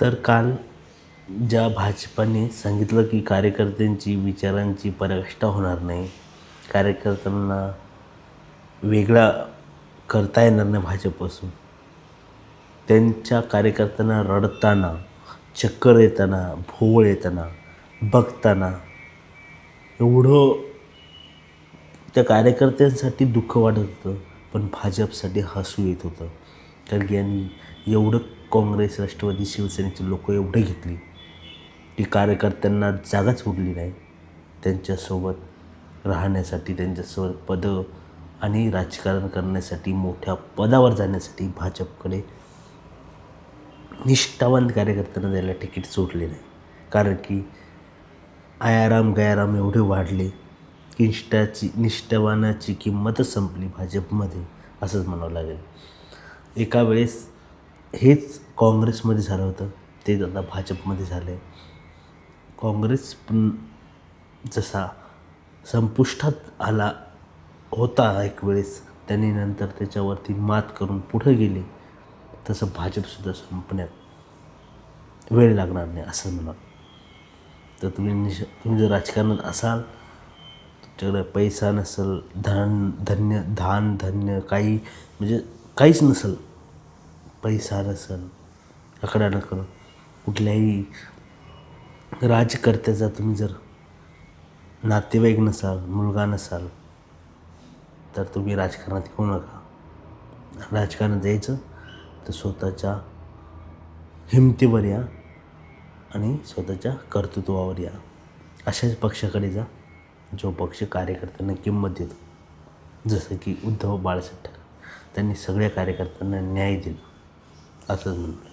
तर काल ज्या भाजपाने सांगितलं की कार्यकर्त्यांची विचारांची पराकाष्ठा होणार नाही, कार्यकर्त्यांना वेगळा करता येणार नाही भाजपपासून, त्यांच्या कार्यकर्त्यांना रडताना, चक्कर येताना, भोवळ येताना, बघताना एवढं त्या कार्यकर्त्यांसाठी दुःख वाटत होतं, पण भाजपसाठी हसू येत होतं. कारण की यांनी एवढं काँग्रेस, राष्ट्रवादी, शिवसेनेची लोकं एवढे घेतली की कार्यकर्त्यांना जागाच उरली नाही त्यांच्यासोबत राहण्यासाठी, त्यांच्यासोबत पदं आणि राजकारण करण्यासाठी, मोठ्या पदावर जाण्यासाठी भाजपकडे निष्ठावंत कार्यकर्त्यांना द्यायला तिकीट सोडले नाही. कारण की आयाराम गयाराम एवढे वाढले की निष्ठावानाची किंमतच संपली भाजपमध्ये, असंच म्हणावं लागेल. एका वेळेस हेच काँग्रेसमध्ये झालं होतं, तेच आता भाजपमध्ये झालं आहे. काँग्रेस पण जसा संपुष्टात आला होता एक वेळेस, त्यांनी नंतर त्याच्यावरती मात करून पुढं गेले, तसं भाजपसुद्धा संपण्यात वेळ लागणार नाही असं म्हणाल. तर तुम्ही जर राजकारणात असाल, तुमच्याकडे पैसा नसेल, धान्य काही म्हणजे काहीच नसेल, पैसा नसेल, आकडा नसेल, कुठल्याही राजकर्त्याचा तुम्ही जर नातेवाईक नसाल, मुलगा नसाल, तर तुम्ही राजकारणात येऊ नका. राजकारणात यायचं तर स्वतःच्या हिमतीवर या आणि स्वतःच्या कर्तृत्वावर या. अशाच पक्षाकडे जा जो पक्ष कार्यकर्त्यांना किंमत देतो. जसं की उद्धव बाळासाहेब ठाकरे, त्यांनी सगळ्या कार्यकर्त्यांना न्याय दिला असंच म्हणतो.